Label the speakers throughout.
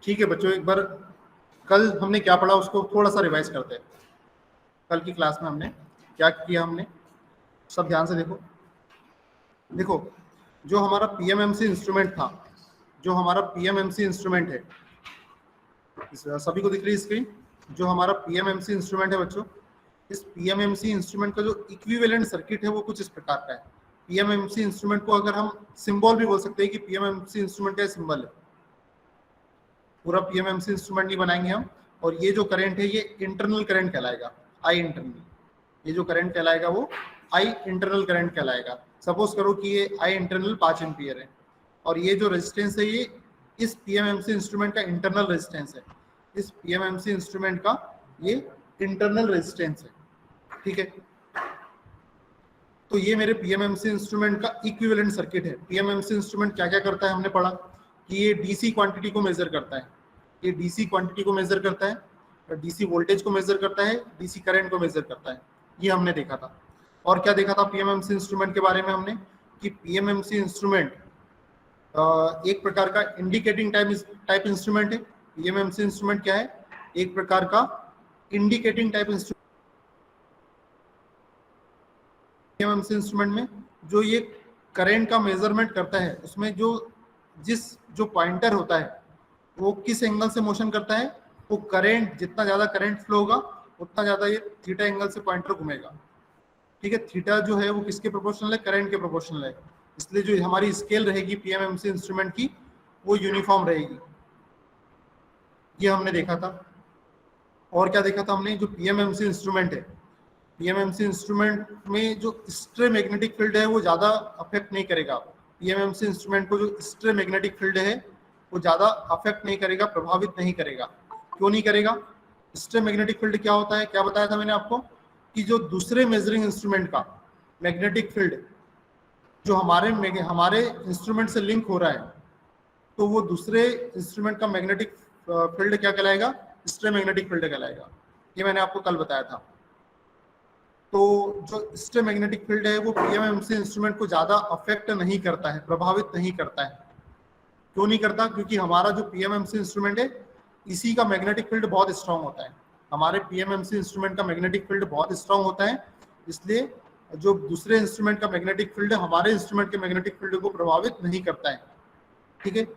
Speaker 1: ठीक है बच्चों, एक बार कल हमने क्या पढ़ा उसको थोड़ा सा रिवाइज करते हैं। कल की क्लास में हमने क्या किया, हमने सब ध्यान से देखो। देखो, जो हमारा पीएमएमसी इंस्ट्रूमेंट था, जो हमारा पीएमएमसी इंस्ट्रूमेंट है, सभी को दिख रही है स्क्रीन? जो हमारा पीएमएमसी इंस्ट्रूमेंट है बच्चों, इस पीएमएमसी इंस्ट्रूमेंट का जो इक्विवेलेंट सर्किट है वो कुछ इस प्रकार का है। पीएमएमसी इंस्ट्रूमेंट को अगर हम सिंबल भी बोल सकते हैं कि पीएमएमसी इंस्ट्रूमेंट का सिंबल है। पूरा पीएमएमसी इंस्ट्रूमेंट नहीं बनाएंगे हम। और ये जो करंट है ये इंटरनल करंट कहलाएगा, आई इंटरनल। ये जो करंट कहलाएगा वो आई इंटरनल करंट कहलाएगा। सपोज करो कि ये आई इंटरनल 5 एम्पियर है और ये जो रेजिस्टेंस है ये इस पीएमएमसी इंस्ट्रूमेंट का इंटरनल रेजिस्टेंस है। इस पीएमएमसी इंस्ट्रूमेंट का ये इंटरनल रेजिस्टेंस है, ठीक है। तो ये मेरे पीएमएमसी इंस्ट्रूमेंट का इक्विवेलेंट सर्किट है। पीएमएमसी इंस्ट्रूमेंट क्या क्या करता है हमने पढ़ा कि ये डीसी क्वांटिटी को मेजर करता है। ये डीसी क्वांटिटी को मेजर करता है, डीसी वोल्टेज को मेजर करता है, डीसी करंट को मेजर करता है। ये हमने देखा था। और क्या देखा था पीएमएमसी इंस्ट्रूमेंट के बारे में हमने कि पीएमएमसी इंस्ट्रूमेंट एक प्रकार का इंडिकेटिंग टाइप इंस्ट्रूमेंट है। पीएमएमसी इंस्ट्रूमेंट क्या है? एक प्रकार का indicating type instrument. PMMC instrument में जो ये करंट का मेजरमेंट करता है उसमें जो पॉइंटर होता है वो किस एंगल से मोशन करता है? वो करंट, जितना ज्यादा करंट फ्लो होगा उतना ज्यादा ये थीटा एंगल से पॉइंटर घूमेगा, ठीक है। थीटा जो है वो किसके प्रोपोर्शनल है? करंट के प्रोपोर्शनल है। इसलिए जो हमारी स्केल रहेगी पीएमएमसी इंस्ट्रूमेंट की वो यूनिफॉर्म रहेगी। ये हमने देखा था। और क्या देखा था हमने? जो पीएमएमसी इंस्ट्रूमेंट है, पीएमएमसी इंस्ट्रूमेंट में जो स्ट्रे मैग्नेटिक फील्ड है वो ज्यादा अफेक्ट नहीं करेगा। पीएमएमसी इंस्ट्रूमेंट को जो स्ट्रे मैग्नेटिक फील्ड है वो ज्यादा अफेक्ट नहीं करेगा, प्रभावित नहीं करेगा। क्यों नहीं करेगा? स्ट्रे मैग्नेटिक फील्ड क्या होता है? क्या बताया था मैंने आपको कि जो दूसरे मेजरिंग इंस्ट्रूमेंट का मैग्नेटिक फील्ड जो हमारे इंस्ट्रूमेंट से लिंक हो रहा है, तो वो दूसरे इंस्ट्रूमेंट का मैग्नेटिक फील्ड क्या कहलाएगा? स्ट्रे मैग्नेटिक फील्ड कहलाएगा। ये मैंने आपको कल बताया था। तो जो स्ट्रे मैग्नेटिक फील्ड है वो पीएमएमसी इंस्ट्रूमेंट को ज्यादा अफेक्ट नहीं करता है, प्रभावित नहीं करता है। क्यों नहीं करता? क्योंकि हमारा जो पीएमएमसी इंस्ट्रूमेंट है इसी का मैग्नेटिक फील्ड बहुत स्ट्रांग होता है। हमारे पीएमएमसी इंस्ट्रूमेंट का मैग्नेटिक फील्ड बहुत स्ट्रांग होता है, इसलिए जो दूसरे इंस्ट्रूमेंट का मैग्नेटिक फील्ड है हमारे इंस्ट्रूमेंट के मैग्नेटिक फील्ड को प्रभावित नहीं करता है, ठीक है।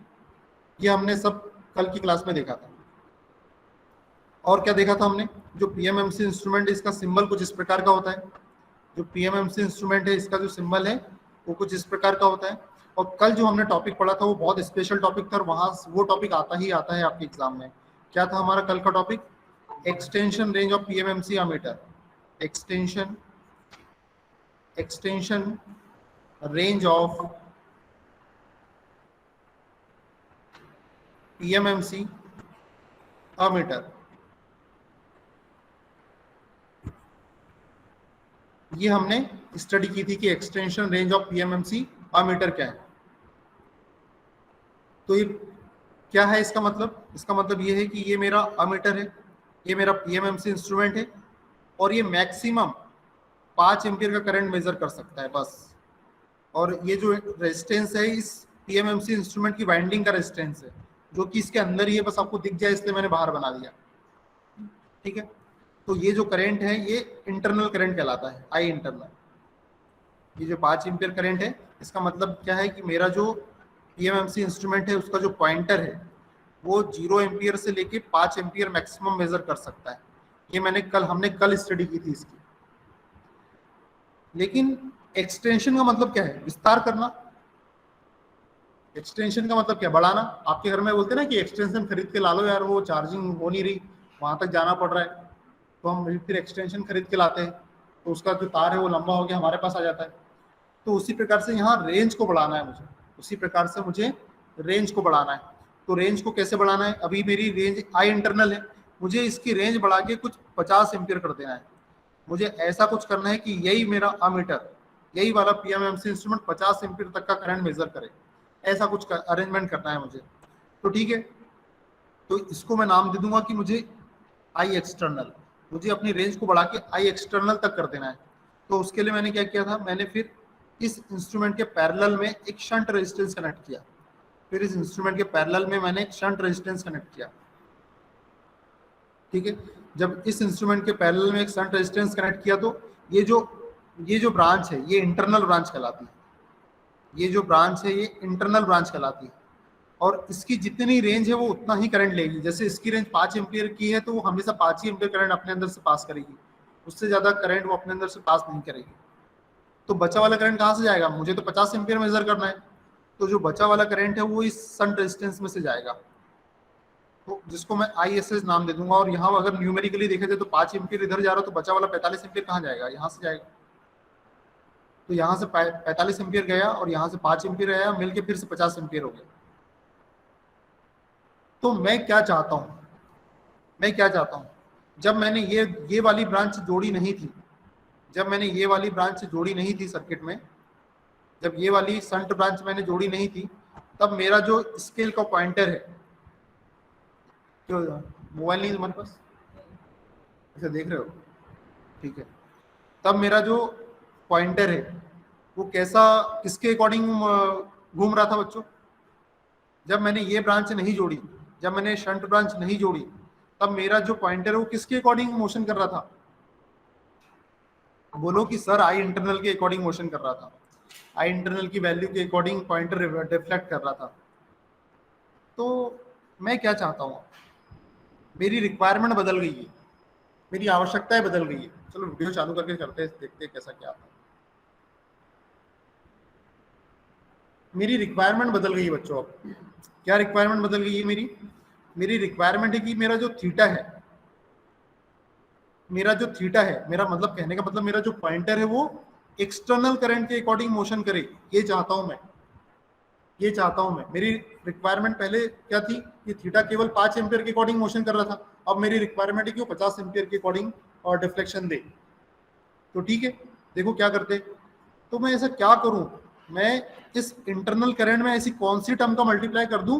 Speaker 1: ये हमने सब कल की क्लास में देखा था। और क्या देखा था हमने? जो पीएमएमसी इंस्ट्रूमेंट इसका सिंबल कुछ इस प्रकार का होता है। जो पीएमएमसी इंस्ट्रूमेंट है इसका जो सिंबल है वो कुछ इस प्रकार का होता है। और कल जो हमने टॉपिक पढ़ा था वो बहुत स्पेशल टॉपिक था और वहां वो टॉपिक आता ही आता है आपके एग्जाम में। क्या था हमारा कल का topic? Extension range of PMMC ammeter. Extension range of PMMC ammeter. ये हमने स्टडी की थी कि extension range of PMMC ammeter क्या है। तो ये क्या है इसका मतलब? इसका मतलब ये है कि ये मेरा अमीटर है, ये मेरा पीएमएमसी इंस्ट्रूमेंट है और ये मैक्सिमम 5 एम्पियर का करंट मेजर कर सकता है बस। और ये जो रेजिस्टेंस है इस पीएमएमसी इंस्ट्रूमेंट की वाइंडिंग का रेजिस्टेंस है, जो कि इसके अंदर ही है, बस आपको दिख जाए इसलिए मैंने बाहर बना दिया, ठीक है। तो ये जो करंट है ये इंटरनल करंट कहलाता है, आई इंटरनल। ये जो 5 एम्पियर करंट है इसका मतलब क्या है कि मेरा जो पीएमएमसी इंस्ट्रूमेंट है उसका जो पॉइंटर है वो 0 एम्पियर से लेके 5 एम्पियर मैक्सिमम मेजर कर सकता है। ये हमने कल स्टडी की थी इसकी। लेकिन एक्सटेंशन का मतलब क्या है? विस्तार करना। एक्सटेंशन का मतलब क्या? बढ़ाना। आपके घर में बोलते हैं ना कि एक्सटेंशन खरीद के ला लो यार, वो चार्जिंग हो नहीं रही, वहां तक जाना पड़ रहा है, तो हम फिर एक्सटेंशन खरीद के लाते हैं, तो उसका जो तार है वो लंबा हो गया हमारे पास आ जाता है। तो उसी प्रकार से यहाँ रेंज को बढ़ाना है मुझे, उसी प्रकार से मुझे रेंज को बढ़ाना है। तो रेंज को कैसे बढ़ाना है? अभी मेरी रेंज आई इंटरनल है, मुझे इसकी रेंज बढ़ा के कुछ 50 एम्पियर कर देना है। मुझे ऐसा कुछ करना है कि यही मेरा अमीटर, यही वाला पीएमएमसी इंस्ट्रूमेंट 50 एम्पियर तक का करंट मेजर करे, ऐसा कुछ अरेंजमेंट करना है मुझे। तो ठीक है, तो इसको मैं नाम दे दूंगा कि मुझे आई एक्सटर्नल, मुझे अपनी रेंज को बढ़ा के आई एक्सटर्नल तक कर देना है। तो उसके लिए मैंने क्या किया था? मैंने फिर इस इंस्ट्रूमेंट के पैरेलल में एक शंट रेजिस्टेंस कनेक्ट किया। फिर इस इंस्ट्रूमेंट के पैरेलल में मैंने एक शंट रेजिस्टेंस कनेक्ट किया। ठीक है, जब इस इंस्ट्रूमेंट के पैरेलल में एक शंट रेजिस्टेंस कनेक्ट किया तो ये जो ब्रांच है ये इंटरनल ब्रांच कहलाती है। ये जो ब्रांच है ये इंटरनल ब्रांच कहलाती है, और इसकी जितनी रेंज है वो उतना ही करंट लेगी। जैसे इसकी रेंज 5 एम्पियर की है तो वो हमेशा 5 ही एम्पियर करंट अपने अंदर से पास करेगी, उससे ज्यादा करंट वो अपने अंदर से पास नहीं करेगी। तो बचा वाला करंट कहाँ से जाएगा? मुझे तो 50 एम्पियर मेजर करना है, तो जो बचा वाला करंट है वो इस शंट रेजिस्टेंस में से जाएगा, तो जिसको मैं ISS नाम दे दूंगा। और यहाँ अगर न्यूमेरिकली देखा जाए तो 5 एम्पियर इधर जा रहा है, तो बचा वाला 45 एम्पियर कहाँ जाएगा? यहाँ से जाएगा। तो यहाँ से 45 एम्पियर गया और यहाँ से 5 एम्पियर आया, मिलके फिर से 50 एम्पियर हो गया। तो मैं क्या चाहता हूँ, जब मैंने ये वाली ब्रांच जोड़ी नहीं थी, सर्किट में, जब ये वाली शंट ब्रांच मैंने जोड़ी नहीं थी, तब मेरा जो स्केल का पॉइंटर है, क्यों मोबाइल नहीं तुम्हारे पास? अच्छा देख रहे हो, ठीक है। तब मेरा जो पॉइंटर है वो किसके अकॉर्डिंग घूम रहा था बच्चों? जब मैंने ये ब्रांच नहीं जोड़ी, जब मैंने शंट ब्रांच नहीं जोड़ी, तब मेरा जो पॉइंटर है वो किसके अकॉर्डिंग मोशन कर रहा था? बोलो कि सर आई इंटरनल के अकॉर्डिंग मोशन कर रहा था, आई इंटरनल की वैल्यू के अकॉर्डिंग पॉइंटर रिफ्लेक्ट कर रहा था। तो मैं क्या चाहता हूँ, मेरी रिक्वायरमेंट बदल गई है, मेरी आवश्यकताएं बदल गई है। चलो वीडियो चालू करके करते हैं, देखते हैं कैसा क्या आता है। मेरी रिक्वायरमेंट बदल गई है बच्चों। अब क्या रिक्वायरमेंट बदल गई है मेरी रिक्वायरमेंट है कि मेरा जो थीटा है, मेरा मतलब कहने का मतलब मेरा जो पॉइंटर है वो एक्सटर्नल करंट के अकॉर्डिंग मोशन करे, ये चाहता हूं मैं। मेरी रिक्वायरमेंट पहले क्या थी कि थीटा केवल 5 एम्पियर के अकॉर्डिंग मोशन कर रहा था, अब मेरी रिक्वायरमेंट है कि वो 50 एम्पियर के अकॉर्डिंग और डिफ्लेक्शन दे। तो ठीक है, देखो क्या करते। तो मैं ऐसा क्या करूं, मैं इस इंटरनल करंट में ऐसी कौन सी टर्म का मल्टीप्लाई कर दूं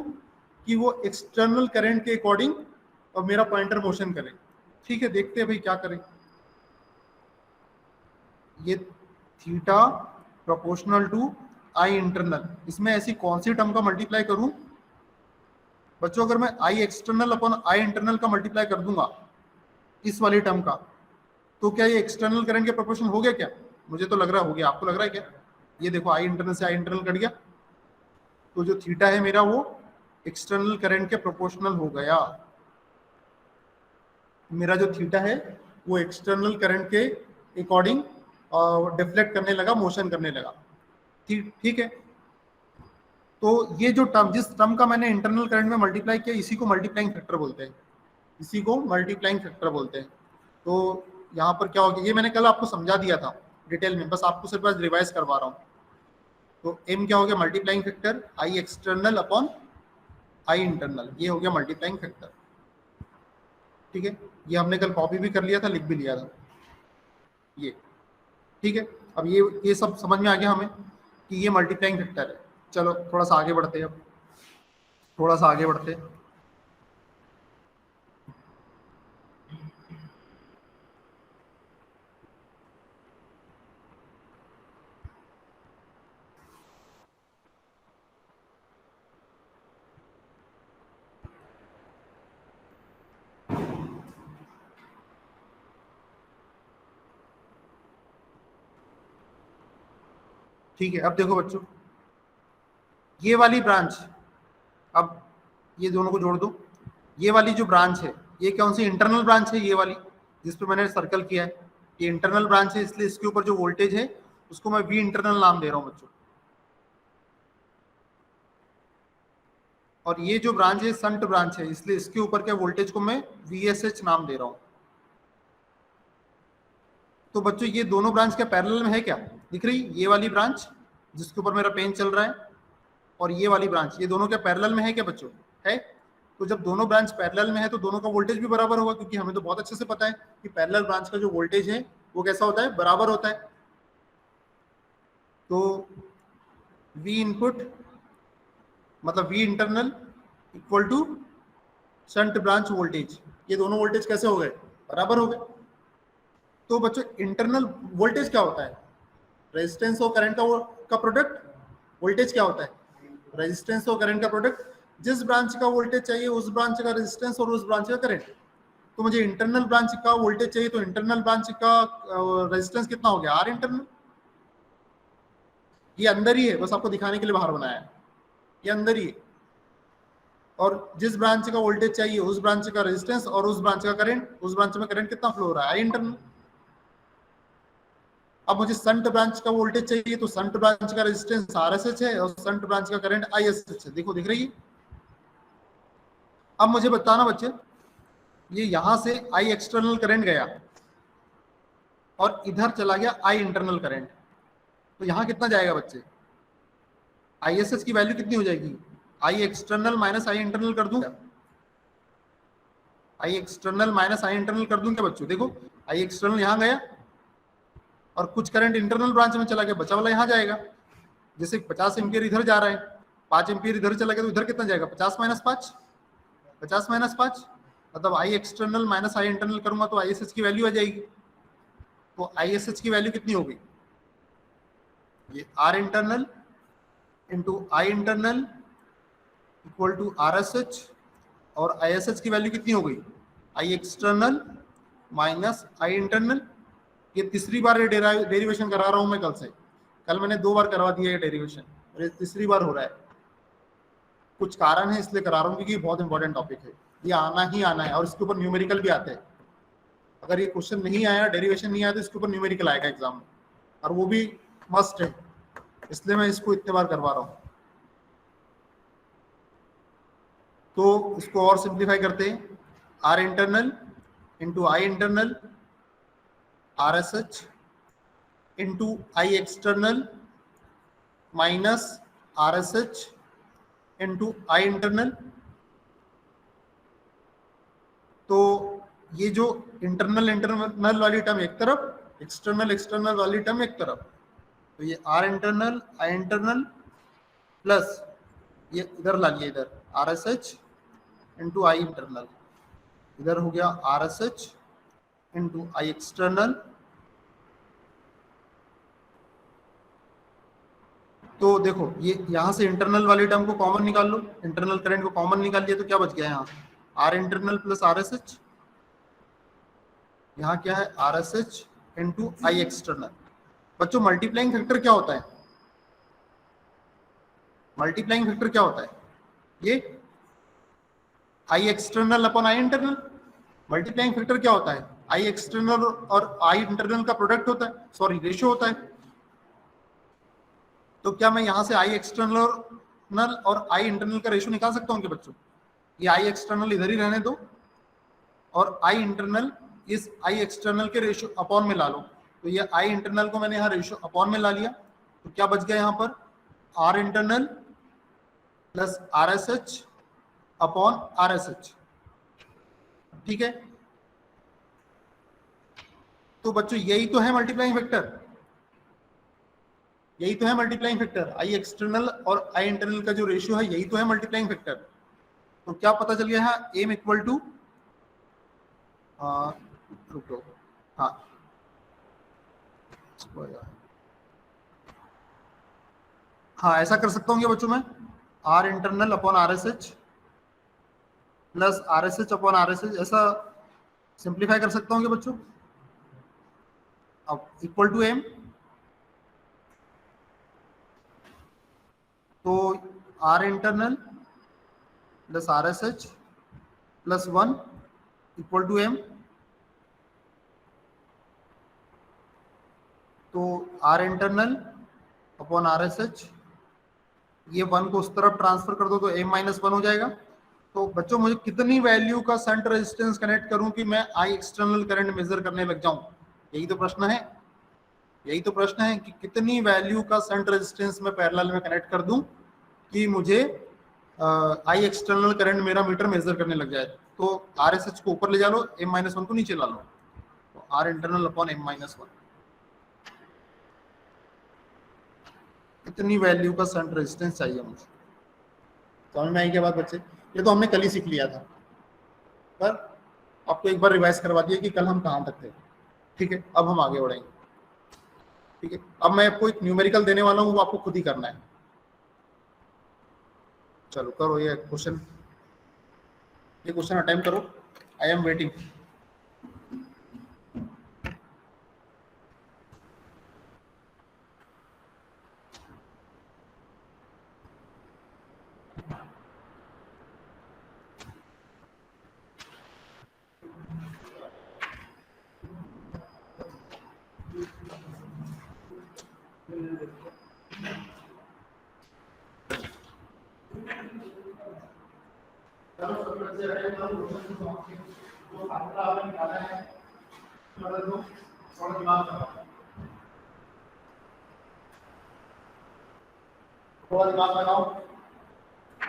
Speaker 1: कि वो एक्सटर्नल करंट के अकॉर्डिंग और मेरा पॉइंटर मोशन करे। ठीक है, देखते हैं भाई क्या करें। ये theta proportional to I internal, इसमें ऐसी कौन सी टर्म का मल्टीप्लाई करूं बच्चों? अगर मैं आई एक्सटर्नल अपॉन आई इंटरनल का मल्टीप्लाई कर दूंगा इस वाली टर्म का, तो क्या ये एक्सटर्नल करंट के प्रोपोर्शन हो गया क्या? मुझे तो लग रहा हो गया, आपको लग रहा है क्या? ये देखो आई इंटरनल से आई इंटरनल कट गया, तो जो थीटा है मेरा वो एक्सटर्नल करंट के प्रोपोर्शनल हो गया। मेरा जो थीटा है वो एक्सटर्नल करंट के अकॉर्डिंग डिफ्लेक्ट करने लगा, मोशन करने लगा। ठीक है, तो ये जो टर्म, जिस टर्म का मैंने इंटरनल करंट में मल्टीप्लाई किया, इसी को मल्टीप्लाइंग फैक्टर बोलते हैं। तो यहाँ पर क्या होगा, ये मैंने कल आपको समझा दिया था डिटेल में, बस आपको सिर्फ बस रिवाइज करवा रहा हूँ। तो m क्या हो गया? Multiplying factor I external upon I internal, ये हो गया मल्टीप्लाइंग फैक्टर। ठीक है, ये हमने कल कॉपी भी कर लिया था, लिख भी लिया था ये। ठीक है, अब ये सब समझ में आ गया हमें कि ये मल्टीप्लाइंग फैक्टर है। चलो थोड़ा सा आगे बढ़ते हैं, अब थोड़ा सा आगे बढ़ते हैं। ठीक है, अब देखो बच्चों, ये वाली ब्रांच, अब ये दोनों को जोड़ दो। ये वाली जो ब्रांच है ये कौन सी इंटरनल ब्रांच है? ये वाली जिस पे मैंने सर्कल किया है, ये इंटरनल ब्रांच है, इसलिए इसके ऊपर जो वोल्टेज है उसको मैं वी इंटरनल नाम दे रहा हूं बच्चों। और ये जो ब्रांच है शंट ब्रांच है, इसलिए इसके ऊपर के वोल्टेज को मैं VSH नाम दे रहा हूं। तो बच्चों ये दोनों ब्रांच क्या पैरेलल में है? क्या दिख रही? ये वाली ब्रांच जिसके ऊपर मेरा पेन चल रहा है और ये वाली ब्रांच, ये दोनों क्या पैरेलल में है क्या बच्चों? है। तो जब दोनों ब्रांच पैरेलल में है तो दोनों का वोल्टेज भी बराबर होगा, क्योंकि हमें तो बहुत अच्छे से पता है कि पैरेलल ब्रांच का जो वोल्टेज है वो कैसा होता है? बराबर होता है। तो V इनपुट मतलब V internal equal to shunt branch voltage, ये दोनों वोल्टेज कैसे हो गए? बराबर हो गए। तो बच्चों इंटरनल वोल्टेज क्या होता है? रेजिस्टेंस और करंट का प्रोडक्ट। वोल्टेज क्या होता है? रेजिस्टेंस और करंट का प्रोडक्ट, जिस ब्रांच का वोल्टेज चाहिए उस ब्रांच का रेजिस्टेंस और उस ब्रांच का करंट। तो मुझे इंटरनल ब्रांच का वोल्टेज चाहिए, तो इंटरनल ब्रांच का रेजिस्टेंस कितना हो गया, आर इंटरनल। ये अंदर ही है, बस आपको दिखाने के लिए बाहर बनाया है, ये अंदर ही है। और जिस ब्रांच का वोल्टेज चाहिए उस ब्रांच का रेजिस्टेंस और उस ब्रांच का करंट, उस ब्रांच में करंट कितना फ्लो हो रहा है, आई इंटरनल। अब मुझे संट ब्रांच का वोल्टेज चाहिए, तो संट ब्रांच का रेजिस्टेंस आरएसएच है और संट ब्रांच का करंट आईएसएच है। देखो दिख रही है। अब मुझे बताना बच्चे, ये यहां से आई एक्सटर्नल करंट गया और इधर चला गया आई इंटरनल करंट, तो यहां कितना जाएगा बच्चे, आईएसएच की वैल्यू कितनी हो जाएगी, आई एक्सटर्नल माइनस आई इंटरनल कर दूं, आई एक्सटर्नल माइनस आई इंटरनल कर दूं क्या बच्चों। देखो आई एक्सटर्नल यहां गया और कुछ करंट इंटरनल ब्रांच में चला गया, बचा वाला यहां जाएगा। जैसे 50 एम्पियर इधर जा रहा है, 5 एम्पियर इधर चला गया, तो इधर कितना जाएगा, 50 माइनस 5, 50 माइनस 5, मतलब आई एक्सटर्नल माइनस आई इंटरनल करूंगा तो आईएसएच की वैल्यू आ जाएगी। तो आईएसएच की वैल्यू कितनी होगी, ये R internal into I internal equal to R S H, और आई एस एच की वैल्यू कितनी हो गई, I external minus I internal. ये तीसरी बार ये डेरिवेशन करा रहा हूं मैं, कल मैंने 2 बार करवा दिया ये डेरिवेशन, और ये तीसरी बार हो रहा है। कुछ कारण है इसलिए करा रहा हूं, क्योंकि बहुत इंपॉर्टेंट टॉपिक है, ये आना ही आना है, और इसके ऊपर न्यूमेरिकल भी आते हैं। अगर ये क्वेश्चन नहीं आया, डेरिवेशन नहीं आया, तो इसके ऊपर न्यूमेरिकल आएगा एग्जाम में, और वो भी मस्ट है, इसलिए मैं इसको इतने बार करवा रहा हूं। तो इसको और सिंप्लीफाई करते हैं, R internal into I internal R S H into I external minus R S H into I internal. तो ये जो इंटरनल इंटरनल वाली टर्म एक तरफ, एक्सटर्नल एक्सटर्नल वाली टर्म एक तरफ, तो ये R internal I internal plus ये इधर ला लिया, इधर R S H into I internal, इधर हो गया R S H into I external. तो देखो ये यहां से इंटरनल वाली टर्म को कॉमन निकाल लो, इंटरनल करंट को कॉमन निकाल लिया, तो क्या बच गया यहाँ, R internal plus R S H, यहाँ क्या है R S H into I external. बच्चों मल्टीप्लाइंग फैक्टर क्या होता है, मल्टीप्लाइंग फैक्टर क्या होता है, ये I external upon I internal. Multiplying factor क्या होता है, आई एक्सटर्नल और आई इंटरनल का प्रोडक्ट होता है, सॉरी रेशियो होता है। तो क्या मैं यहां से आई एक्सटर्नल और आई इंटरनल का रेशियो निकाल सकता हूं क्या बच्चों, ये आई एक्सटर्नल इधर ही रहने दो और आई इंटरनल इस आई एक्सटर्नल के रेशियो अपॉन में ला लो। तो ये आई इंटरनल को मैंने यहाँ रेशियो अपॉन में ला लिया, तो क्या बच गया यहाँ पर, R internal plus R S H upon R S H. ठीक है, तो बच्चों यही तो है मल्टीप्लाइंग फैक्टर, यही तो है मल्टीप्लाइंग फैक्टर, आई एक्सटर्नल और आई इंटरनल का जो रेशियो है यही तो है मल्टीप्लाइंग फैक्टर। तो क्या पता चल गया है, एम इक्वल टू, रुको, हाँ ऐसा कर सकता हूँ क्या बच्चों मैं, R internal upon R S H plus R S H upon R S H, ऐसा सिंप्लीफाई कर सकता हूँ क्या बच्चों। अब इक्वल टू एम, तो R internal plus R S H plus 1 equal to m. तो R internal upon R S H, ये 1 को उस तरफ ट्रांसफर कर दो तो m माइनस 1 हो जाएगा। तो बच्चों मुझे कितनी वैल्यू का शंट रेजिस्टेंस कनेक्ट करूं कि मैं आई एक्सटर्नल करंट मेजर करने लग जाऊं, यही तो प्रश्न है, यही तो प्रश्न है कि कितनी वैल्यू का शंट रेजिस्टेंस मैं पैरेलल में कनेक्ट कर दूं कि मुझे आई एक्सटर्नल करंट मेरा मीटर मेजर करने लग जाए। तो आर एस एच को ऊपर ले जा लो, m माइनस 1 को नीचे ला लो, तो R internal upon m minus 1, इतनी वैल्यू का शंट रेजिस्टेंस चाहिए मुझे। समझ में आई क्या बात बच्चे, ये तो हमने कल ही सीख लिया था, पर आपको एक बार रिवाइज करवा दिया कि कल हम कहाँ तक थे। ठीक है, अब हम आगे बढ़ेंगे। ठीक है, अब मैं आपको एक न्यूमेरिकल देने वाला हूँ, वो आपको खुद ही करना है। चलो करो ये क्वेश्चन अटेम्प्ट करो, आई एम वेटिंग। चलो सभी बच्चे अटेम्प्ट करो क्वेश्चन को समझ के, जो फार्मूला आपने निकाला है बदल दो, थोड़ा दिमाग लगाओ, थोड़ा दिमाग लगाओ,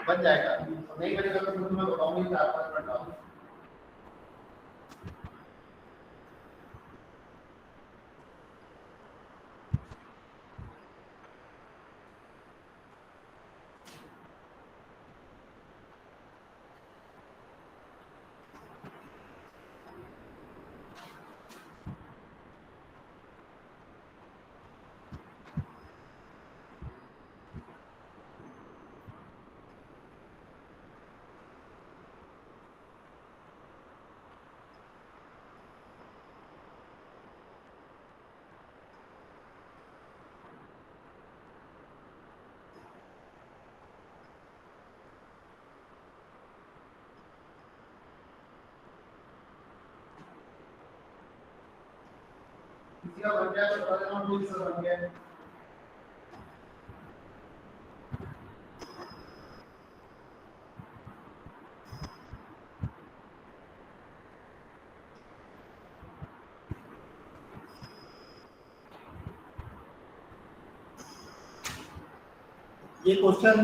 Speaker 1: बन जाएगा। नहीं बनेगा तो मैं तुम्हें बताऊंगी 4-5 मिनट डालो। किसी का बन गया तो बता देना, मुझे इसका बन गया है। ये question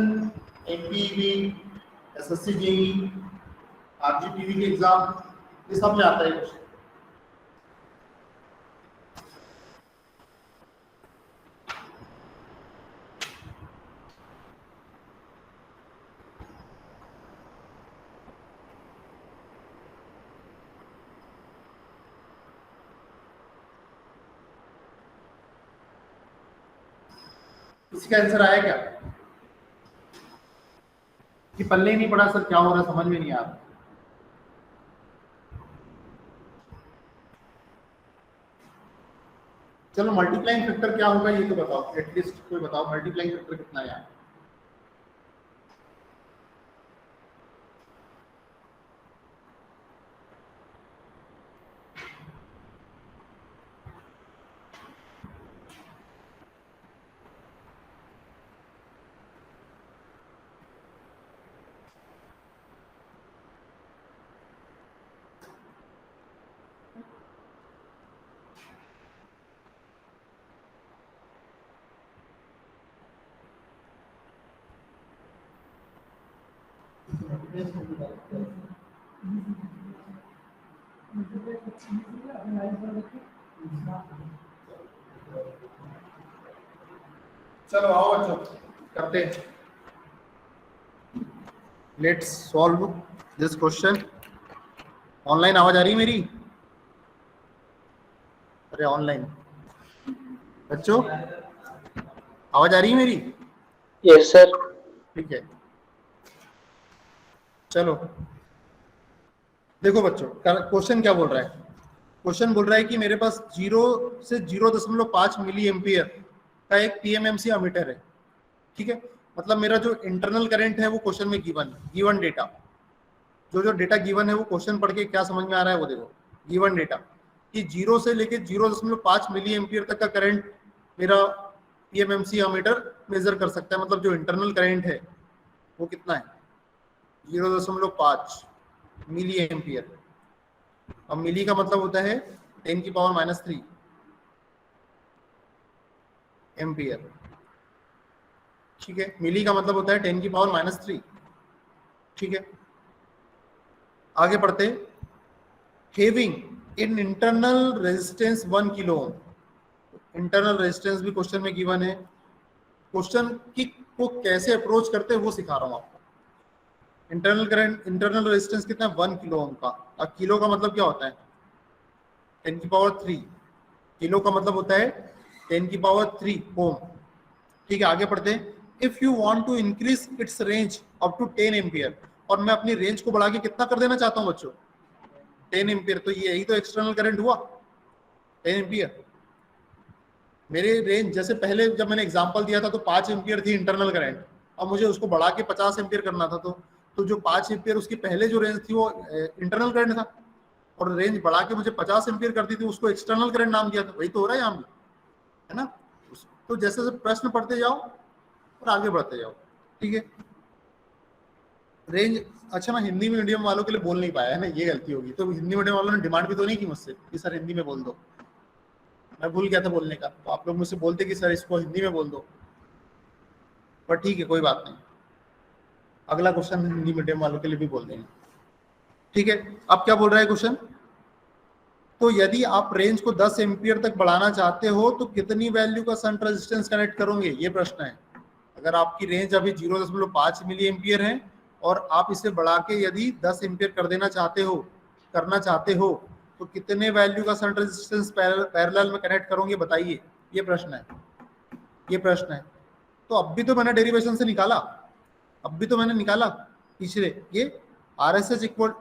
Speaker 1: MPV, SSC JE, RGPV के एग्जाम, ये सब में आता है क्वेश्चन। इसका आंसर आया क्या कि पल्ले ही नहीं पड़ा सर, क्या हो रहा है समझ में नहीं आ रहा। चलो मल्टीप्लाइंग फैक्टर क्या होगा ये तो बताओ, एटलीस्ट कोई बताओ मल्टीप्लाइंग फैक्टर कितना है यहाँ। चलो आओ बच्चों करते हैं, let's solve this question. Online आवाज आ रही है मेरी? अरे ऑनलाइन बच्चों आवाज आ रही है मेरी?
Speaker 2: Yes sir.
Speaker 1: ठीक है चलो देखो बच्चों, क्वेश्चन क्या बोल रहा है। क्वेश्चन बोल रहा है कि मेरे पास 0 से 0.5 मिली एम्पियर का एक पीएमएमसी अमीटर है, ठीक है। मतलब मेरा जो इंटरनल करंट है वो क्वेश्चन में गिवन डेटा, जो डेटा गिवन है वो क्वेश्चन पढ़ के क्या समझ में आ रहा है वो देखो। गिवन डेटा कि 0 से लेके 0.5 मिली एम्पियर तक का करंट मेरा पीएमएमसी अमीटर मेजर कर सकता है। मतलब जो इंटरनल करंट है वो कितना है, 0.5 मिली एम्पियर। अब मिली का मतलब होता है 10⁻³ एम्पियर, ठीक है। मिली का मतलब होता है 10⁻³ ठीक है। आगे बढ़ते, having in internal resistance 1 kilo ohm. Internal resistance भी क्वेश्चन में गिवन है। क्वेश्चन की को कैसे अप्रोच करते हैं वो सिखा रहा हूं आपको। इंटरनल करंट, इंटरनल रेजिस्टेंस कितना है 1 किलो ओम का। अब किलो का मतलब क्या होता है 10⁻³ किलो का मतलब होता है 10⁻³ ओम, ठीक है। आगे पढ़ते हैं, if you want to increase its range up to 10 ampere, और मैं अपनी रेंज को बढ़ा के कितना कर देना चाहता हूँ बच्चों, 10 एम्पियर, तो यही तो एक्सटर्नल करंट हुआ 10 एम्पियर। मेरे रेंज जैसे पहले जब मैंने एग्जांपल दिया था तो 5 एम्पियर थी इंटरनल करंट, अब मुझे उसको बढ़ा के 50 एम्पियर करना था, तो जो 5 एम्पियर उसकी पहले जो रेंज थी वो इंटरनल करंट था, और रेंज बढ़ा के मुझे 50 एम्पियर कर दी थी, उसको एक्सटर्नल करंट नाम दिया था। वही तो हो रहा है यहाँ भी, है ना। तो जैसे जैसे प्रश्न पढ़ते जाओ और आगे बढ़ते जाओ, ठीक है। रेंज, अच्छा मैं हिंदी मीडियम वालों के लिए बोल नहीं पाया है ना, ये गलती होगी। तो हिंदी मीडियम वालों ने डिमांड भी तो नहीं की मुझसे कि सर हिंदी में बोल दो, मैं भूल गया था बोलने का, तो आप लोग मुझसे बोलते कि सर इसको हिंदी में बोल दो, पर ठीक है कोई बात नहीं, अगला क्वेश्चन हिंदी मीडियम वालों के लिए भी बोल देंगे, ठीक है। अब क्या बोल रहा है क्वेश्चन, तो यदि आप रेंज को 10 एम्पियर तक बढ़ाना चाहते हो तो कितनी वैल्यू का शंट रेजिस्टेंस कनेक्ट करोगे, ये प्रश्न है। अगर आपकी रेंज अभी 0.5 मिली एम्पियर है और आप इसे बढ़ा के यदि 10 एम्पियर कर देना चाहते हो, करना चाहते हो, तो कितने वैल्यू का शंट रेजिस्टेंस पैरेलल में कनेक्ट करोगे बताइए, ये प्रश्न है, ये प्रश्न है। तो अब भी तो मैंने डेरिवेशन से निकाला, अब भी तो मैंने निकाला पिछले, ये RSH इक्वल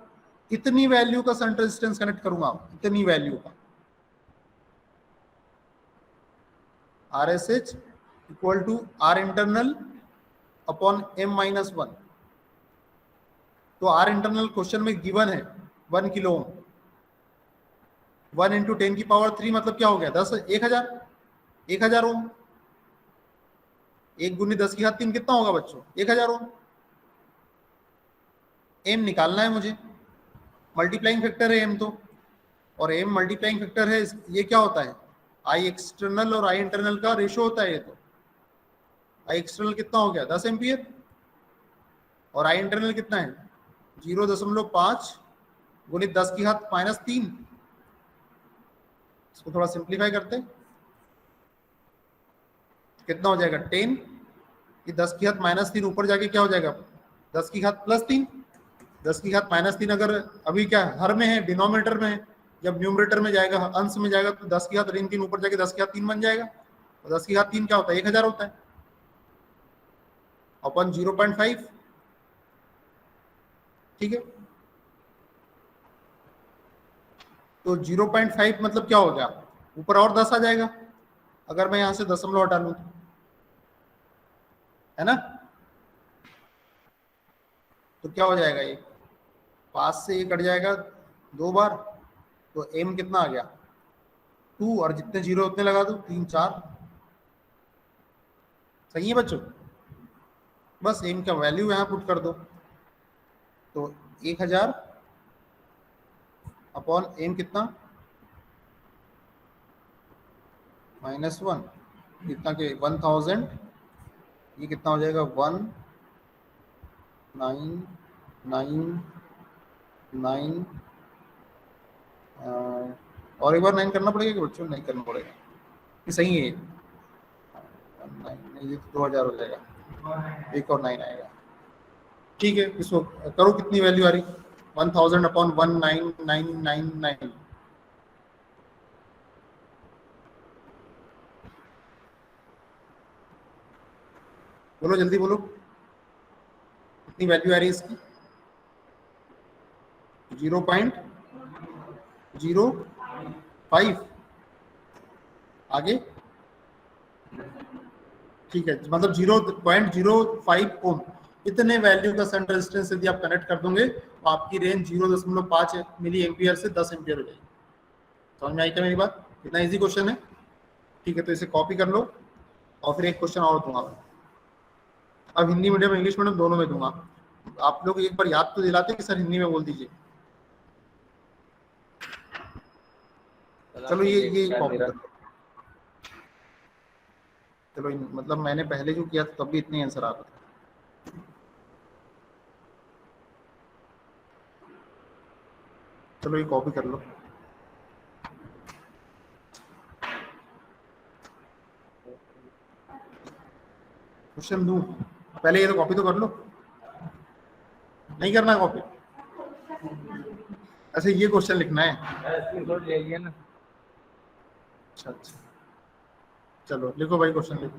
Speaker 1: इतनी वैल्यू का शंट रेजिस्टेंस कनेक्ट करूंगा, इतनी वैल्यू का RSH equal to R internal upon M-1। तो R इंटरनल क्वेश्चन में गिवन है 1 किलो ओम, 1 इंटू 10 की पावर 3 मतलब क्या हो गया 1000 ओम, 1 गुनी 10 की घात 3 कितना होगा बच्चों, 1000 ओम। एम निकालना है मुझे, मल्टीप्लाइंग फैक्टर है एम तो, और एम मल्टीप्लाइंग फैक्टर है, ये क्या होता है आई एक्सटर्नल और आई इंटरनल का रेशो होता है। ये तो आई एक्सटर्नल कितना हो गया 10 एम्पियर, और आई इंटरनल कितना है 0.5 गुनी 10 की घात -3। इसको थोड़ा सिंप्लीफाई करते हैं, कितना हो जाएगा 10 कि 10 की घात -3 ऊपर जाके क्या हो जाएगा 10 की घात +3, 10 की घात -3 अगर अभी क्या हर में है, डिनोमिनेटर में है, जब न्यूमरेटर में जाएगा अंश में जाएगा तो 10 की घात ऋण 3 ऊपर जाके 10 की घात 3 बन जाएगा, और 10 की घात 3 क्या होता है 1000 होता है अपन 0.5, ठीक है। तो 0.5 मतलब क्या हो गया, ऊपर और 10 आ जाएगा अगर मैं यहां से दशमलव हटा लूं, है ना। तो क्या हो जाएगा, ये 5 से ये कट जाएगा 2 बार, तो m कितना आ गया 2, और जितने जीरो उतने लगा दो 3 4, सही है बच्चों। बस m का वैल्यू यहाँ पुट कर दो, तो 1000 अपॉन m कितना -1, कितना के 1000, ये कितना हो जाएगा 1999, और एक बार 9 करना पड़ेगा कि बच्चों नहीं करना पड़ेगा, ये सही है, ये 2000 हो जाएगा, एक और 9 आएगा, ठीक है। इसको करो कितनी वैल्यू आ रही 1000 अपॉन 19999, बोलो जल्दी बोलो कितनी वैल्यू आ रही है इसकी 0.05 आगे, ठीक है, मतलब 0.05 ओम, इतने वैल्यू का शंट रेजिस्टेंस यदि आप कनेक्ट कर दोगे तो आपकी रेंज 0.5 मिली एम्पियर से 10 एम्पियर हो जाएगी। समझ में आई क्या मेरी बात, इतना इजी क्वेश्चन है, ठीक है। तो इसे कॉपी कर लो, और फिर एक क्वेश्चन और दूंगा मैं, अब हिंदी मीडियम इंग्लिश मीडियम दोनों में दूंगा। आप लोग एक बार याद तो दिलाते कि सर हिंदी में बोल दीजिए, चलो ये कॉपी कर लो, चलो मतलब मैंने पहले जो किया था तब भी इतने आंसर आ रहा था, चलो ये कॉपी कर लो, क्वेश्चन दूं पहले, ये तो कॉपी तो कर लो, नहीं करना कॉपी, ऐसे ये क्वेश्चन लिखना है,
Speaker 2: ना।
Speaker 1: अच्छा, चलो लिखो भाई क्वेश्चन लिखो।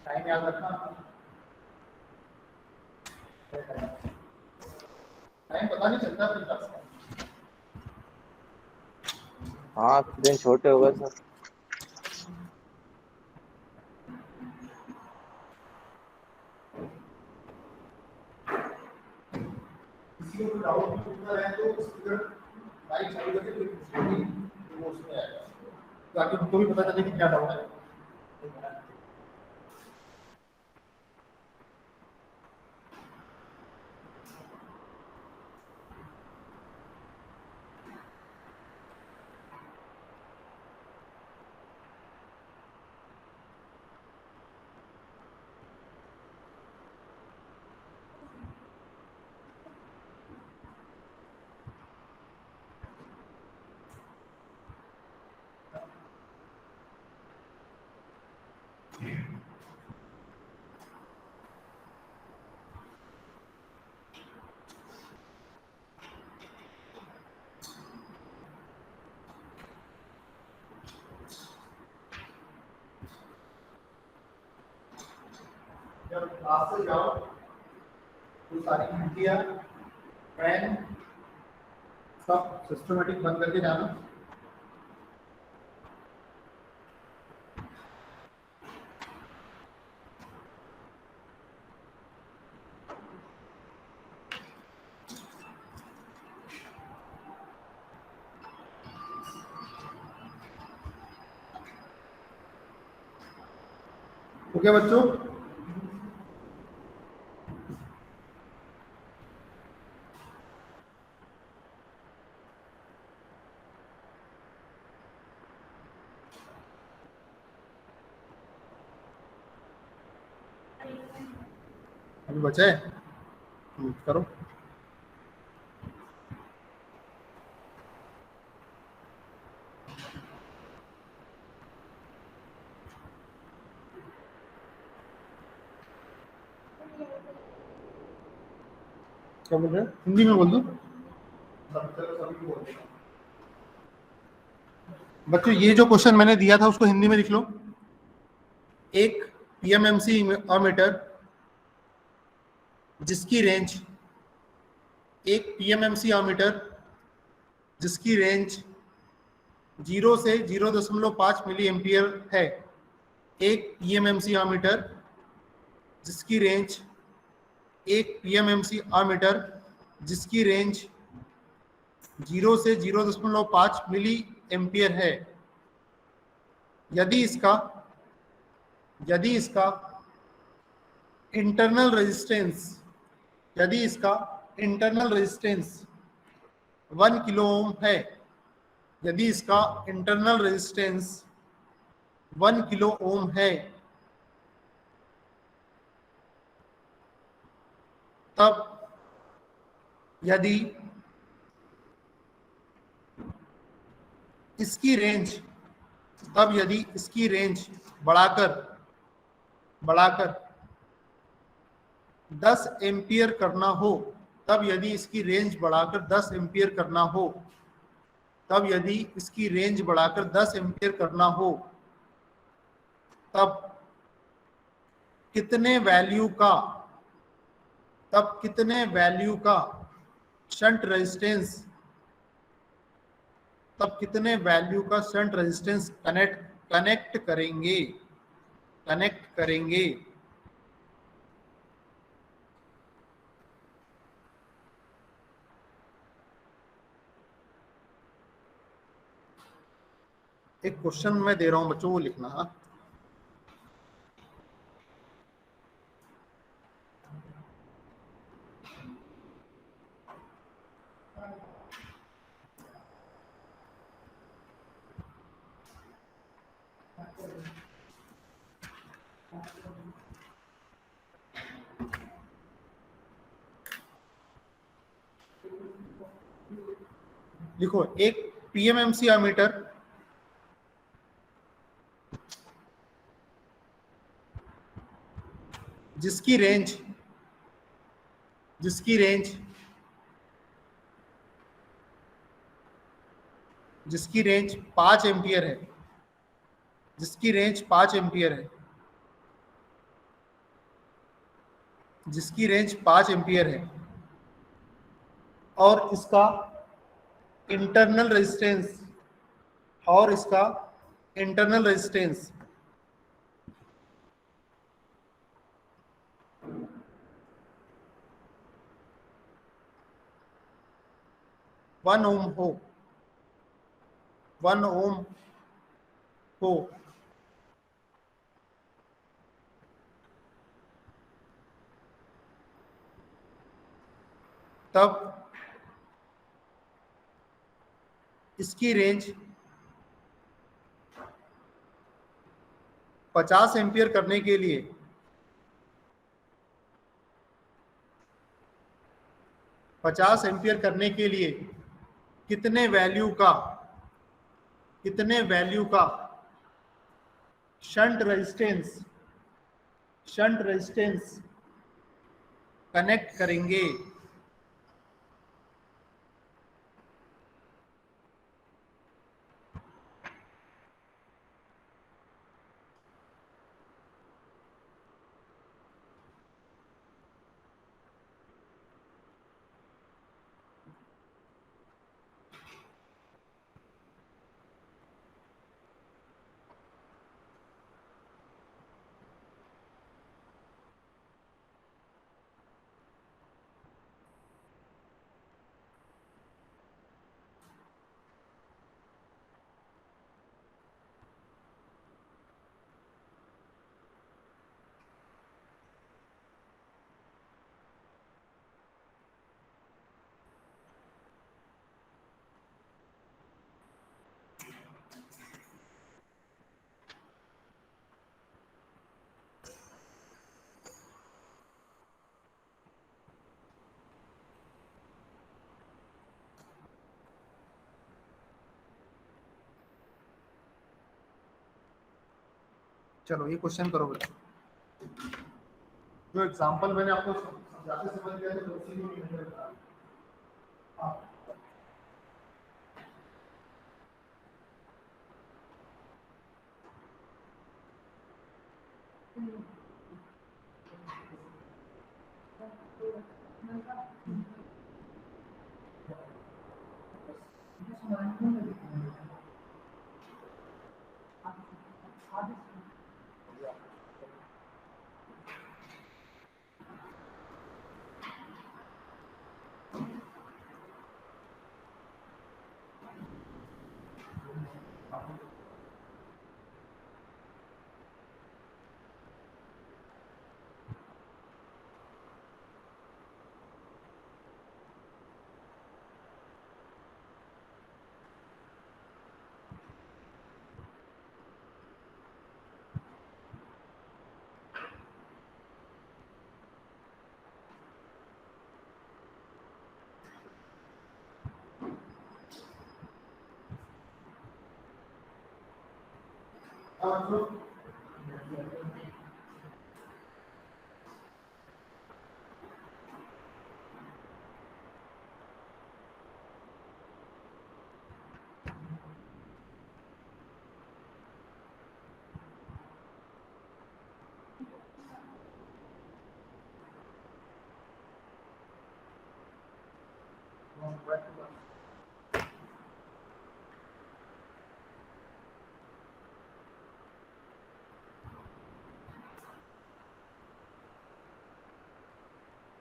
Speaker 1: टाइम याद रखना, टाइम पता नहीं चलता फिर क्लास का।
Speaker 2: हाँ दिन छोटे हो गए सर।
Speaker 1: किसी को डाउट पूछना है तो स्पीकर माइक चालू करके फिर पूछिए, तो वो उसमें आएगा, ताकि उनको भी पता चले कि क्या डाउट है। जब क्लास से जाओ तो सारी खिड़कियां, फैन सब सिस्टमेटिक बंद करके जाना। ओके बच्चों, अभी बचा है, करो। क्या बोल रहे हैं, हिंदी में बोल दो। बच्चों ये जो क्वेश्चन मैंने दिया था उसको हिंदी में लिख लो। एक पीएमएमसी मीटर जिसकी रेंज, एक पीएमएमसी मीटर जिसकी रेंज 0 से 0.5 मिली एम्पियर है। एक पीएमएमसी मीटर जिसकी रेंज, एक पीएमएमसी मीटर जिसकी रेंज 0 से 0.5 मिली एम्पियर है। यदि इसका इंटरनल रेजिस्टेंस, यदि इसका इंटरनल रेजिस्टेंस 1 किलो ओम है, यदि इसका इंटरनल रेजिस्टेंस 1 किलो ओम है, तब यदि इसकी रेंज, तब यदि इसकी रेंज बढ़ाकर 10 एम्पियर करना हो, तब यदि इसकी रेंज बढ़ाकर 10 एम्पियर करना हो, तब यदि इसकी रेंज बढ़ाकर 10 एम्पियर करना हो, तब कितने वैल्यू का शंट रेजिस्टेंस, तब कितने वैल्यू का शंट रेजिस्टेंस कनेक्ट करेंगे। एक क्वेश्चन मैं दे रहा हूं बच्चों, वो लिखना। हाँ, लिखो, एक पीएमएमसी मीटर जिसकी रेंज 5 एम्पियर है, जिसकी रेंज 5 एम्पियर है, जिसकी रेंज 5 एम्पियर है और इसका इंटरनल रेजिस्टेंस और इसका इंटरनल रेजिस्टेंस 1 ओम हो, 1 ओम हो, तब इसकी रेंज 50 एम्पियर करने के लिए 50 एम्पियर करने के लिए कितने वैल्यू का शंट रेजिस्टेंस कनेक्ट करेंगे। चलो ये क्वेश्चन करो बच्चों। जो एग्जांपल मैंने आपको समझाते समझ गया तो उसी को नहीं करता।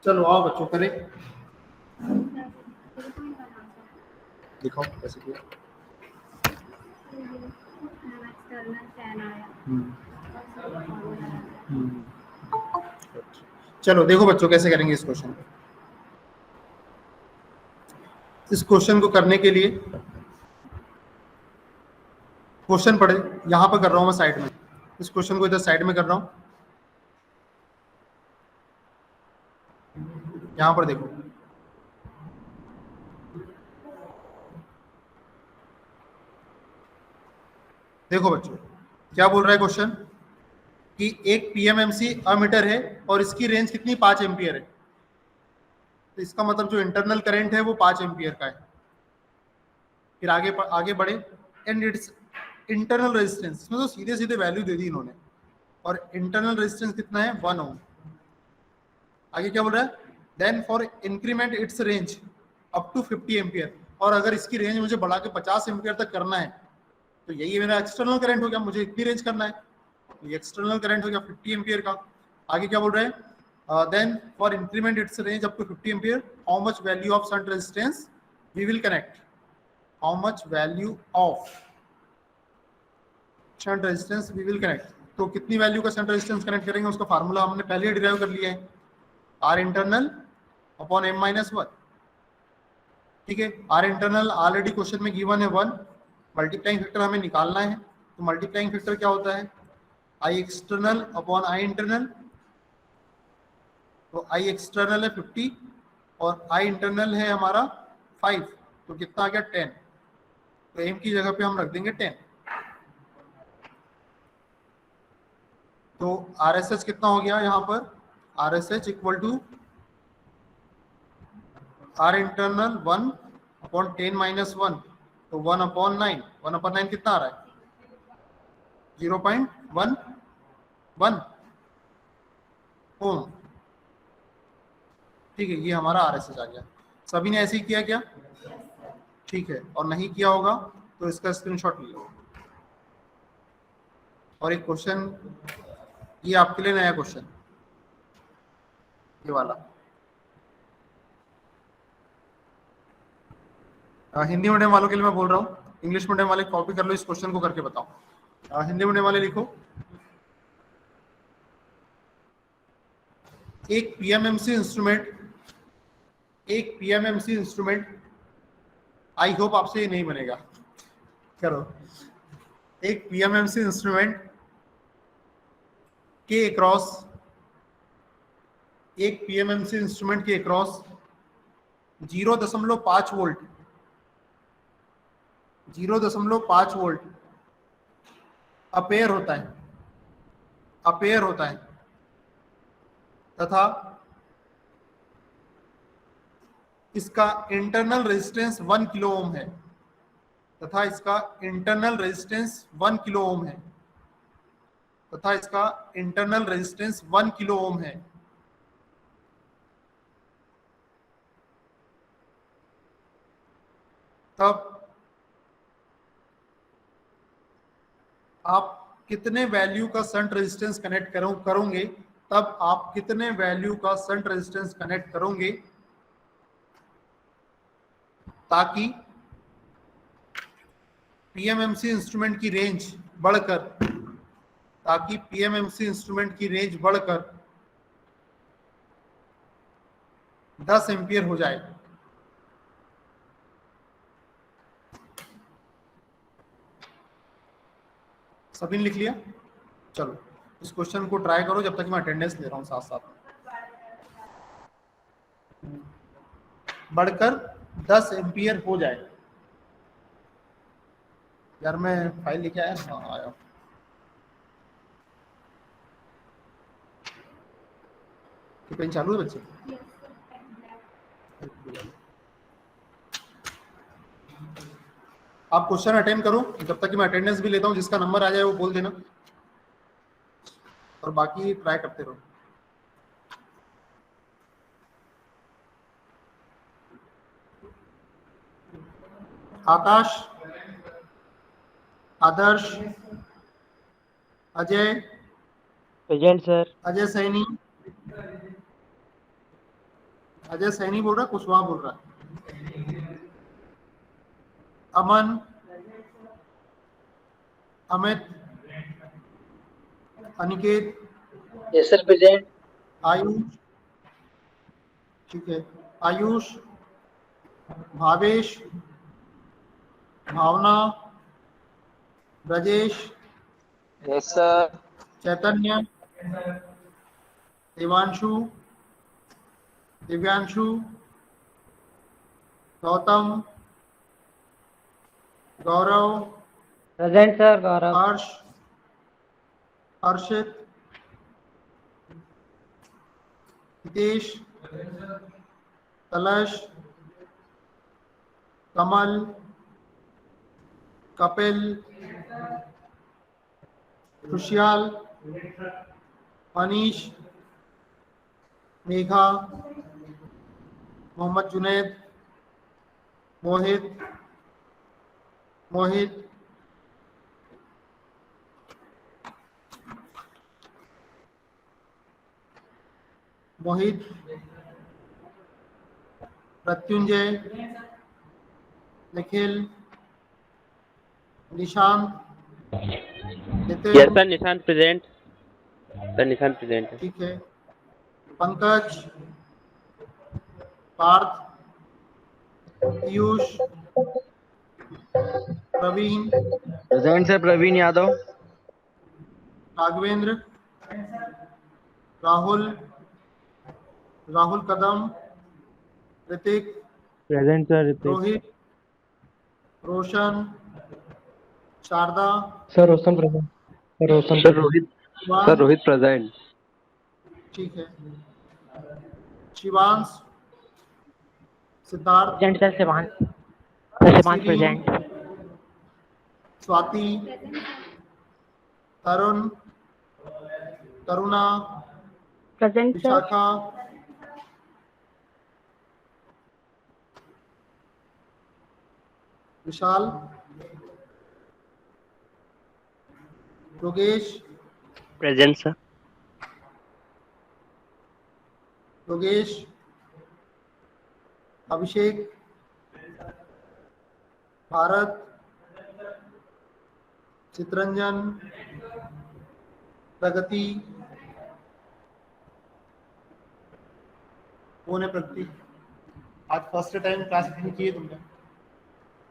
Speaker 1: चलो आओ बच्चों करें, दिखाओ कैसे किया। चलो देखो बच्चों कैसे करेंगे इस क्वेश्चन को। इस क्वेश्चन को करने के लिए क्वेश्चन पढ़े, यहां पर कर रहा हूं मैं साइड में, इस क्वेश्चन को इधर साइड में कर रहा हूं। यहां पर देखो, देखो बच्चों क्या बोल रहा है क्वेश्चन कि एक पीएमएमसी अमीटर है और इसकी रेंज कितनी 5 एम्पियर है। तो इसका मतलब जो इंटरनल करंट है वो 5 एम्पियर का है। फिर आगे बढ़े एंड इट्स इंटरनल रेजिस्टेंस, इसमें तो सीधे सीधे वैल्यू दे दी इन्होंने, और इंटरनल रेजिस्टेंस कितना है 1 ओम। आगे क्या बोल रहा है, then for increment its range up to 50 ampere, और अगर इसकी रेंज मुझे बढ़ा के 50 एम्पियर तक करना है तो यही मेरा एक्सटर्नल करंट हो गया, मुझे इतनी रेंज करना है, तो ये एक्सटर्नल करंट हो गया 50 एम्पियर का। आगे क्या बोल रहे हैं, then for increment its range up to 50 ampere how much value of shunt resistance we will connect, how much value of shunt resistance we will connect, तो कितनी वैल्यू का शंट रेजिस्टेंस कनेक्ट करेंगे उसका फार्मूला हमने पहले ही derive कर लिया है, R internal upon M minus 1। ठीक है, आर इंटरनल ऑलरेडी क्वेश्चन में गिवन है 1, मल्टीप्लाइंग फैक्टर हमें निकालना है, तो मल्टीप्लाइंग फैक्टर क्या होता है, आई एक्सटर्नल अपॉन आई इंटरनल, तो आई एक्सटर्नल है 50 और आई इंटरनल है हमारा 5, तो कितना आ गया 10, तो एम की जगह पे हम रख देंगे 10। तो आर एस एच कितना हो गया यहाँ पर, R S H equal to R internal 1 upon 10 minus 1, तो 1 अपॉन 9, 1 अपॉन 9 कितना आ रहा है 0.11 ओम। ठीक है, ये हमारा आर एस एच आ गया। सभी ने ऐसे ही किया क्या, ठीक है, और नहीं किया होगा तो इसका स्क्रीनशॉट ले लो। और एक क्वेश्चन, ये आपके लिए नया क्वेश्चन, ये वाला हिंदी मीडियम वालों के लिए मैं बोल रहा हूँ, इंग्लिश मीडियम वाले कॉपी कर लो, इस क्वेश्चन को करके बताओ। हिंदी मीडियम वाले लिखो, एक पीएमएमसी इंस्ट्रूमेंट, आई होप आपसे ये नहीं बनेगा, करो। एक पीएमएमसी इंस्ट्रूमेंट के अक्रॉस, एक पीएमएमसी इंस्ट्रूमेंट के अक्रॉस 0.5 वोल्ट, 0.5 वोल्ट अपेयर होता है तथा इसका इंटरनल रेजिस्टेंस 1 किलो ओम है, तथा इसका इंटरनल रेजिस्टेंस 1 किलो ओम है, तथा इसका इंटरनल रेजिस्टेंस 1 किलो ओम है, तब आप कितने वैल्यू का शंट रेजिस्टेंस कनेक्ट करोगे, तब आप कितने वैल्यू का शंट रेजिस्टेंस कनेक्ट करोगे ताकि पीएमएमसी इंस्ट्रूमेंट की रेंज बढ़कर 10 एम्पियर हो जाए। सभी ने लिख लिया, चलो इस क्वेश्चन को ट्राई करो जब तक मैं अटेंडेंस ले रहा हूं साथ साथ। बढ़कर 10 एम्पियर हो जाए, यार मैं फाइल लेके आया, हाँ आया। पेन चालू है बच्चे, आप क्वेश्चन अटेंड करो जब तक कि मैं अटेंडेंस भी लेता हूं, जिसका नंबर आ जाए वो बोल देना, और बाकी ट्राई करते रहो। Aakash, Adarsh, Ajay,
Speaker 3: present sir.
Speaker 1: अजय सैनी बोल रहा, कुशवाहा बोल रहा, Aman, Amit, Aniket,
Speaker 3: yes sir present.
Speaker 1: Ayush, ठीक है, Ayush, Bhavesh, Bhavna, Brajesh,
Speaker 2: yes sir.
Speaker 1: Chaitanya, Devanshu, Divyanshu, Gautam, Gaurav,
Speaker 3: present sir. Gaurav.
Speaker 1: Harsh, Harshit, Hitesh, Kalash, Kamal, Kapil, Khushiyal, Anish, Megha, Mohammad Junaid, Mohit, Pratyunjay, Nikhil, Nishant, Nitin.
Speaker 4: Yes sir, Nishant present. Sir Nishant present है।
Speaker 1: ठीक है। Pankaj, Parth, Piyush, Praveen,
Speaker 3: present sir. Praveen Yadav.
Speaker 1: Raghavendra, Rahul Kadam, Hrithik,
Speaker 3: present sir.
Speaker 1: Rohit, Roshan, Sharda,
Speaker 3: sir Roshan present. Sir Roshan
Speaker 4: sir Rohit
Speaker 1: Shivansh.
Speaker 4: Present.
Speaker 1: ठीक है। Shivansh, Siddharth,
Speaker 3: present sir. Shivansh
Speaker 1: Sireen,
Speaker 3: present.
Speaker 1: Swati, Tarun, Taruna,
Speaker 5: present sir.
Speaker 1: Vishakha, Vishal, Yogesh,
Speaker 3: present sir.
Speaker 1: Abhishek, Bharat, Chitranjan, Pragati. कौन है प्रगति? आज फर्स्ट टाइम क्लास अटेंड की है तुमने,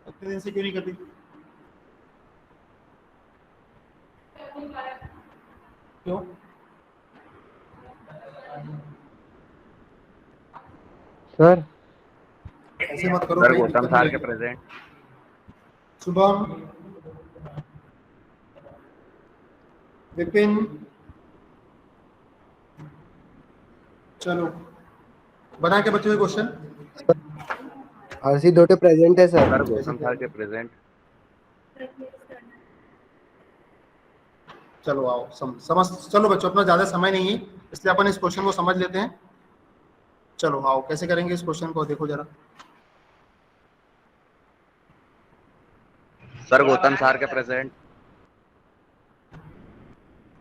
Speaker 1: इतने दिन से क्यों नहीं करती? क्यों?
Speaker 3: सर
Speaker 1: ऐसे मत करो
Speaker 4: सर
Speaker 1: भाई,
Speaker 4: गौतम
Speaker 1: दिक्कत
Speaker 4: सर
Speaker 1: नहीं
Speaker 4: के
Speaker 1: आएगी।
Speaker 4: प्रेजेंट।
Speaker 1: शुभम, विपिन। चलो बना के बच्चों के क्वेश्चन।
Speaker 6: हर्षी दोटे प्रेजेंट है सर।
Speaker 4: सर गौतम सर के प्रेजेंट।
Speaker 1: चलो आओ समझ। चलो बच्चों, अपना ज्यादा समय नहीं है, इसलिए अपन इस क्वेश्चन को समझ लेते हैं। चलो आओ, कैसे करेंगे इस क्वेश्चन को, देखो जरा।
Speaker 4: सर गौतम सर के प्रेजेंट।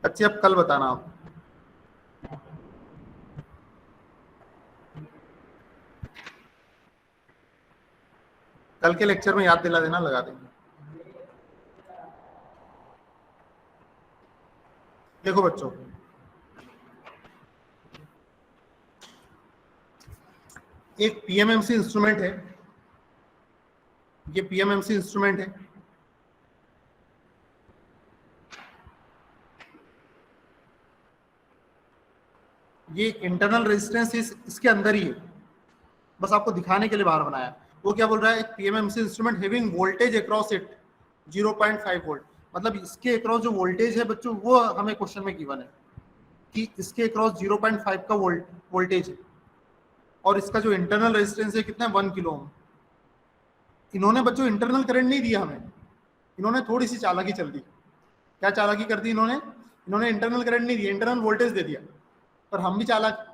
Speaker 1: अच्छी, अब कल बताना आप। कल के लेक्चर में याद दिला देना, लगा देंगे। देखो बच्चों, एक पीएमएमसी इंस्ट्रूमेंट है, ये पीएमएमसी इंस्ट्रूमेंट है। ये इंटरनल रेजिस्टेंस इसके अंदर ही है, बस आपको दिखाने के लिए बाहर बनाया। वो क्या बोल रहा है, एक PMMC instrument having voltage across it 0.5 volt, मतलब इसके अक्रॉस जो वोल्टेज है बच्चों, वो हमें क्वेश्चन में गिवन है कि इसके अक्रॉस 0.5 का वोल्टेज है, और इसका जो इंटरनल रेजिस्टेंस है कितना है, 1 किलो ओम। इन्होंने बच्चों इंटरनल करंट नहीं दिया हमें, इन्होंने थोड़ी सी चालाकी चल दी। क्या चालाकी कर दी इन्होंने इंटरनल करंट नहीं दिया, इंटरनल वोल्टेज दे दिया। पर हम भी चालाक,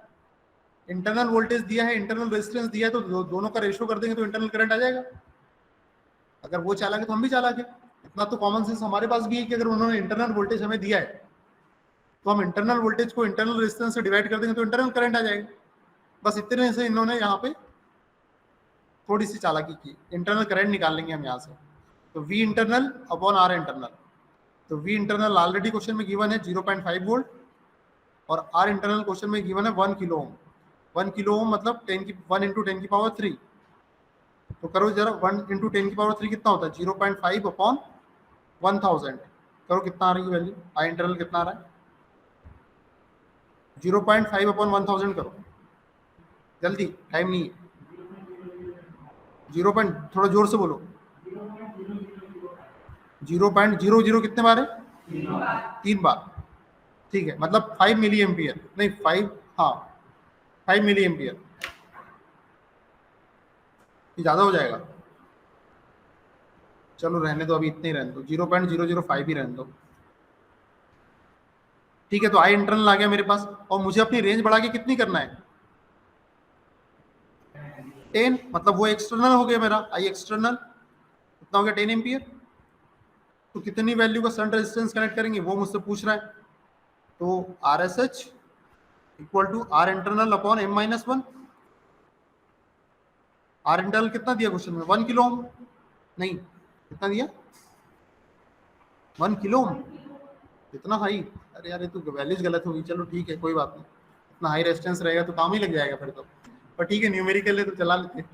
Speaker 1: इंटरनल वोल्टेज दिया है, इंटरनल रेजिस्टेंस दिया है, तो दोनों का रेशियो कर देंगे तो इंटरनल करंट आ जाएगा। अगर वो चालाक है तो हम भी चालाक है। इतना तो कॉमन सेंस हमारे पास भी है कि अगर उन्होंने इंटरनल वोल्टेज हमें दिया है तो हम इंटरनल वोल्टेज को इंटरनल रेजिस्टेंस से डिवाइड कर देंगे तो इंटरनल करंट आ जाएगा। बस इतने से इन्होंने यहाँ पे थोड़ी सी चालाकी की, इंटरनल करंट निकाल लेंगे हम यहाँ से। तो V internal upon R internal, तो वी इंटरनल ऑलरेडी क्वेश्चन में गिवन है 0.5 वोल्ट, और आर इंटरनल क्वेश्चन में गिवन है 1 किलो ओम। 1 किलो ओम मतलब 1 इंटू 10 की पावर 3। तो करो जरा, 1 इंटू 10 की पावर 3 कितना होता है, 0.5 अपॉन 1000। करो कितना आ रही है वैल्यू, आई इंटरनल कितना आ रहा है, 0.5 अपॉन 1000 करो जल्दी, टाइम नहीं है। 0. थोड़ा जोर से बोलो, 0.00 कितने बार है, 3 बार। ठीक है, मतलब 5 मिली एम्पियर, नहीं 5, हाँ 5 मिली एम्पियर, ये ज्यादा हो जाएगा। चलो रहने दो, अभी इतने ही रहने दो, 0.005 ही रहने दो। ठीक है, तो आई इंटरनल आ गया मेरे पास, और मुझे अपनी रेंज बढ़ा के कितनी करना है, 10, मतलब वो एक्सटर्नल हो गया मेरा, आई एक्सटर्नल कितना हो गया, 10 एम्पियर। तो कितनी वैल्यू का शंट रेजिस्टेंस कनेक्ट करेंगे वो मुझसे पूछ रहा है। तो R S H equal to R internal upon M-1। R internal कितना दिया क्वेश्चन में, 1 किलो ओम, नहीं कितना दिया, 1 किलो ओम, इतना हाई, अरे यार ये तो वैल्यूज गलत होगी, चलो ठीक है कोई बात नहीं, इतना हाई रेजिस्टेंस रहेगा तो काम ही लग जाएगा फिर तो, पर ठीक है न्यूमेरिकल है तो चला लेते हैं।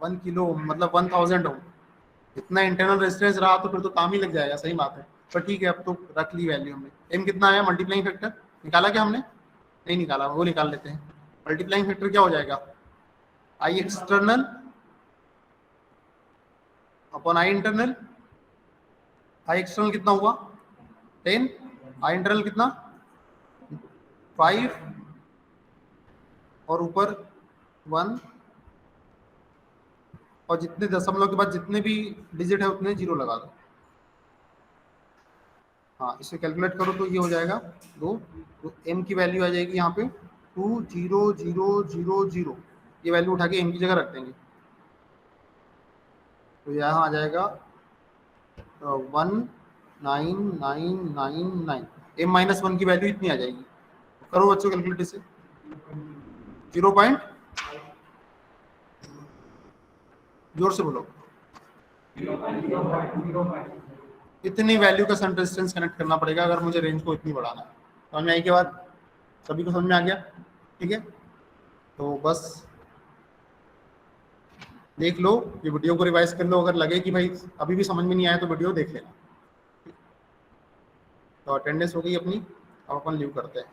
Speaker 1: 1 किलो ओम मतलब 1000 ओम, इतना इंटरनल रेजिस्टेंस रहा तो फिर तो काम ही लग जाएगा, सही बात है। पर ठीक है अब तो रख ली वैल्यू हमने। एम कितना आया, मल्टीप्लाइंग फैक्टर निकाला क्या हमने, नहीं निकाला, वो निकाल लेते हैं। मल्टीप्लाइंग फैक्टर क्या हो जाएगा, I external upon I internal. I external कितना हुआ 10, आई इंटरनल कितना 5, और ऊपर 1, और जितने दशमलव के बाद जितने भी डिजिट है उतने जीरो लगा दो। हाँ इसे कैलकुलेट करो तो ये हो जाएगा 2, तो m की वैल्यू आ जाएगी यहाँ पे 20000, ये वैल्यू उठा के m की जगह रख देंगे, तो यहाँ आ जाएगा 19999, M-1 की वैल्यू इतनी आ जाएगी। करो बच्चों कैलकुलेट इसे, 0 पॉइंट, जोर से बोलो, इतनी वैल्यू का शंट रेजिस्टेंस कनेक्ट करना पड़ेगा अगर मुझे रेंज को इतनी बढ़ाना है। समझ में आई के बाद, सभी को समझ में आ गया, ठीक है। तो बस देख लो, ये वीडियो को रिवाइज कर लो, अगर लगे कि भाई अभी भी समझ में नहीं आया तो वीडियो देख लेना। तो अटेंडेंस हो गई अपनी, अब अपन लीव करते हैं।